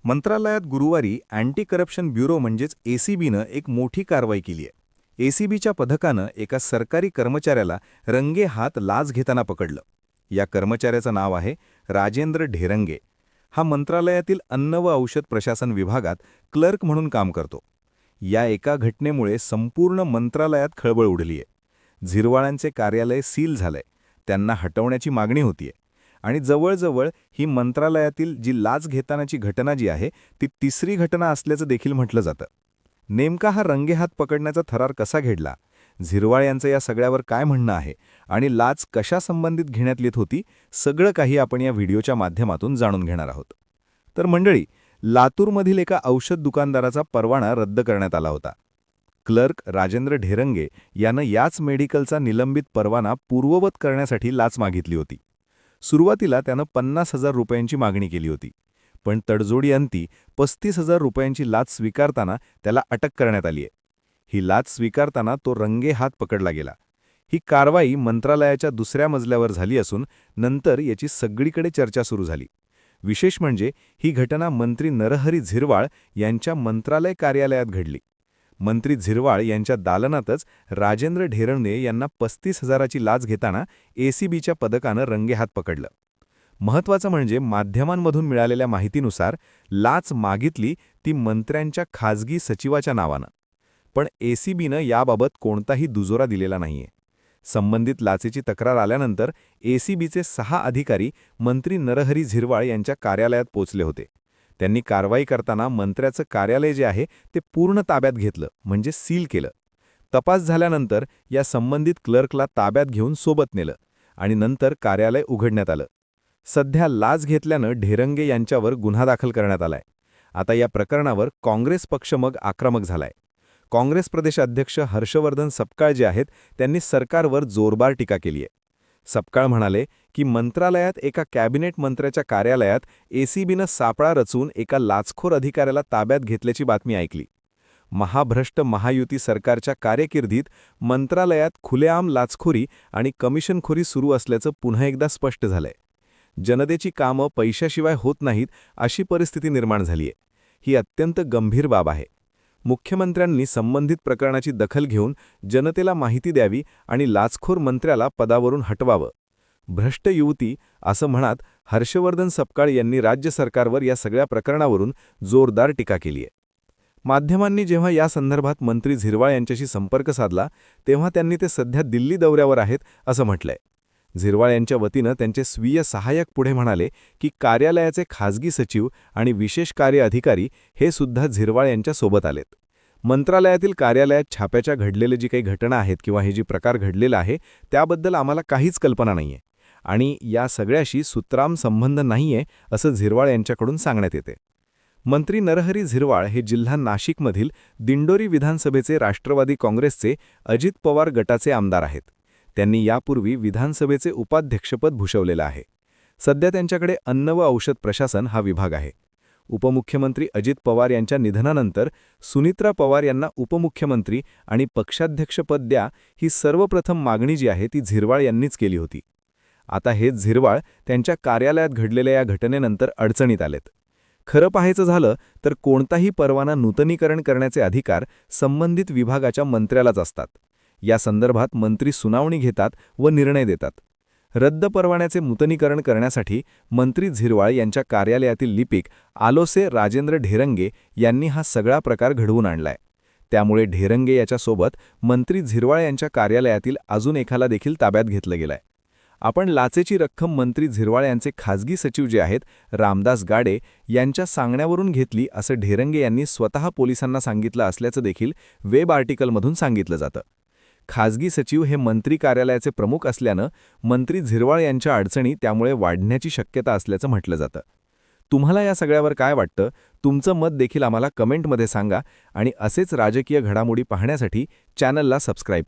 मंत्रालयात गुरुवारी anti corruption bureau म्हणजेच एसीबीनं एक मोठी कारवाई केली आहे। एसीबीच्या पथकानं एका सरकारी कर्मचाऱ्याला रंगेहात लाच घेताना पकडलं। या कर्मचाऱ्याचं नाव आहे राजेंद्र ढेरंगे। हा मंत्रालयातील अन्न व औषध प्रशासन विभागात क्लर्क म्हणून काम करतो। या एका घटनेमुळे संपूर्ण मंत्रालयात खळबळ उडली आहे। झिरवाळ्यांचे कार्यालय सील झालंय, त्यांना हटवण्याची मागणी होतीये आणि जवळजवळ ही मंत्रालयातील जी लाच घेतानाची घटना जी आहे ती तिसरी घटना असल्याचं देखील म्हटलं जातं। नेमका हा रंगेहात पकडण्याचा थरार कसा घडला, झिरवाळ यांचं या सगळ्यावर काय म्हणणं आहे आणि लाच कशा संबंधित घेण्यात येत होती, सगळं काही आपण या व्हिडिओच्या माध्यमातून जाणून घेणार आहोत। तर मंडळी, लातूरमधील एका औषध दुकानदाराचा परवाना रद्द करण्यात आला होता। क्लर्क राजेंद्र ढेरंगे यानं याच मेडिकलचा निलंबित परवाना पूर्ववत करण्यासाठी लाच मागितली होती। सुरुवातीला त्यानं 50,000 रुपयांची मागणी केली होती, पण तडजोडी अंती 35,000 रुपयांची लाच स्वीकारताना त्याला अटक करण्यात आली आहे। ही लाच स्वीकारताना तो रंगेहात पकडला गेला। ही कारवाई मंत्रालयाच्या दुसऱ्या मजल्यावर झाली असून नंतर याची सगळीकडे चर्चा सुरू झाली। विशेष म्हणजे ही घटना मंत्री नरहरी झिरवाळ यांच्या मंत्रालय कार्यालयात घडली। मंत्री झिरवाळ यांच्या दालनातच राजेंद्र ढेरंगे यांना 35,000ची लाच घेताना एसीबीच्या पथकानं रंगेहात पकडलं। महत्त्वाचं म्हणजे माध्यमांमधून मिळालेल्या माहितीनुसार लाच मागितली ती मंत्र्यांच्या खाजगी सचिवाच्या नावानं, पण एसीबीनं याबाबत कोणताही दुजोरा दिलेला नाहीये। संबंधित लाचेची तक्रार आल्यानंतर एसीबीचे 6 अधिकारी मंत्री नरहरी झिरवाळ यांच्या कार्यालयात पोचले होते। त्यांनी कारवाई करताना मंत्र्याचं कार्यालय जे आहे ते पूर्ण ताब्यात घेतलं, म्हणजे सील केलं। तपास झाल्यानंतर या संबंधित क्लर्कला ताब्यात घेऊन सोबत नेलं आणि नंतर कार्यालय उघडण्यात आलं। सध्या लाच घेतल्यानं ढेरंगे यांच्यावर गुन्हा दाखल करण्यात आलाय। आता या प्रकरणावर काँग्रेस पक्ष मग आक्रमक झालाय। काँग्रेस प्रदेश अध्यक्ष हर्षवर्धन सपकाळ जे आहेत त्यांनी सरकारवर जोरदार टीका केली आहे। सपकाळ म्हणाले की मंत्रालयात एका कॅबिनेट मंत्र्याच्या कार्यालयात एसीबीनं सापळा रचून एका लाचखोर अधिकाऱ्याला ताब्यात घेतल्याची बातमी ऐकली। महाभ्रष्ट महायुती सरकारच्या कारकिर्दीत मंत्रालयात खुलेआम लाचखोरी आणि कमिशनखोरी सुरू असल्याचं पुन्हा एकदा स्पष्ट झालंय। जनतेची कामं पैशाशिवाय होत नाहीत अशी परिस्थिती निर्माण झालीय। ही अत्यंत गंभीर बाब आहे। मुख्यमंत्र्यांनी संबंधित प्रकरणाची दखल घेऊन जनतेला माहिती द्यावी आणि लाचखोर मंत्र्याला पदावरून हटवावं। भ्रष्ट युवती असं म्हणत हर्षवर्धन सपकाळ यांनी राज्य सरकारवर या सगळ्या प्रकरणावरून जोरदार टीका केली आहे। माध्यमांनी जेव्हा या संदर्भात मंत्री झिरवाळ यांच्याशी संपर्क साधला तेव्हा त्यांनी ते सध्या दिल्ली दौऱ्यावर आहेत असं म्हटलंय। झिरवाळ यांच्या वतीनं त्यांचे स्वीय सहाय्यक पुढे म्हणाले की कार्यालयाचे खाजगी सचिव आणि विशेष कार्य अधिकारी हे सुद्धा झिरवाळ यांच्या सोबत आलेत। मंत्रालयातील कार्यालयात छाप्याच्या घडलेले जी काही घटना आहेत किंवा हे जी प्रकार घडलेला आहे त्याबद्दल आम्हाला काहीच कल्पना नाहीये आणि या सगळ्याशी सुत्राम संबंध नाहीये असं झिरवाळ यांच्याकडून सांगण्यात येते। मंत्री नरहरी झिरवाळ हे जिल्हा नाशिकमधील दिंडोरी विधानसभेचे राष्ट्रवादी काँग्रेसचे अजित पवार गटाचे आमदार आहेत। त्यांनी यापूर्वी विधानसभेचे उपाध्यक्षपद भूषवलेलं आहे। सध्या त्यांच्याकडे अन्न व औषध प्रशासन हा विभाग आहे। उपमुख्यमंत्री अजित पवार यांच्या निधनानंतर सुनित्रा पवार यांना उपमुख्यमंत्री आणि पक्षाध्यक्षपद द्या ही सर्वप्रथम मागणी जी आहे ती झिरवाळ यांनीच केली होती। आता हेच झिरवाळ त्यांच्या कार्यालयात घडलेल्या या घटनेनंतर अडचणीत आलेत। खरं पाहायचं झालं तर कोणताही परवाना नूतनीकरण करण्याचे अधिकार संबंधित विभागाच्या मंत्र्यालाच असतात। या संदर्भात मंत्री सुनावणी घेतात व निर्णय देतात। रद्द परवान्याचे नूतनीकरण करण्यासाठी मंत्री झिरवाळ यांच्या कार्यालयातील लिपिक आलोसे राजेंद्र ढेरंगे यांनी हा सगळा प्रकार घडवून आणलाय। त्यामुळे ढेरंगे याच्यासोबत मंत्री झिरवाळ यांच्या कार्यालयातील अजून एकाला देखील ताब्यात घेतलं गेलंय। आपण लाचेची रक्कम मंत्री झिरवाळ यांचे खाजगी सचिव जे आहेत रामदास गाडे यांच्या सांगण्यावरून घेतली असं ढेरंगे यांनी स्वतः पोलिसांना सांगितलं असल्याचं देखील वेब आर्टिकलमधून सांगितलं जातं। खाजगी सचिव हे मंत्री कार्यालयाचे प्रमुख असल्यानं मंत्री झिरवाळ यांच्या अडचणी त्यामुळे वाढण्याची शक्यता असल्याचं म्हटलं जातं। तुम्हाला या सगळ्यावर काय वाटतं, तुमचं मत देखील आम्हाला कमेंटमध्ये सांगा आणि असेच राजकीय घडामोडी पाहण्यासाठी चॅनलला सबस्क्राईब करा।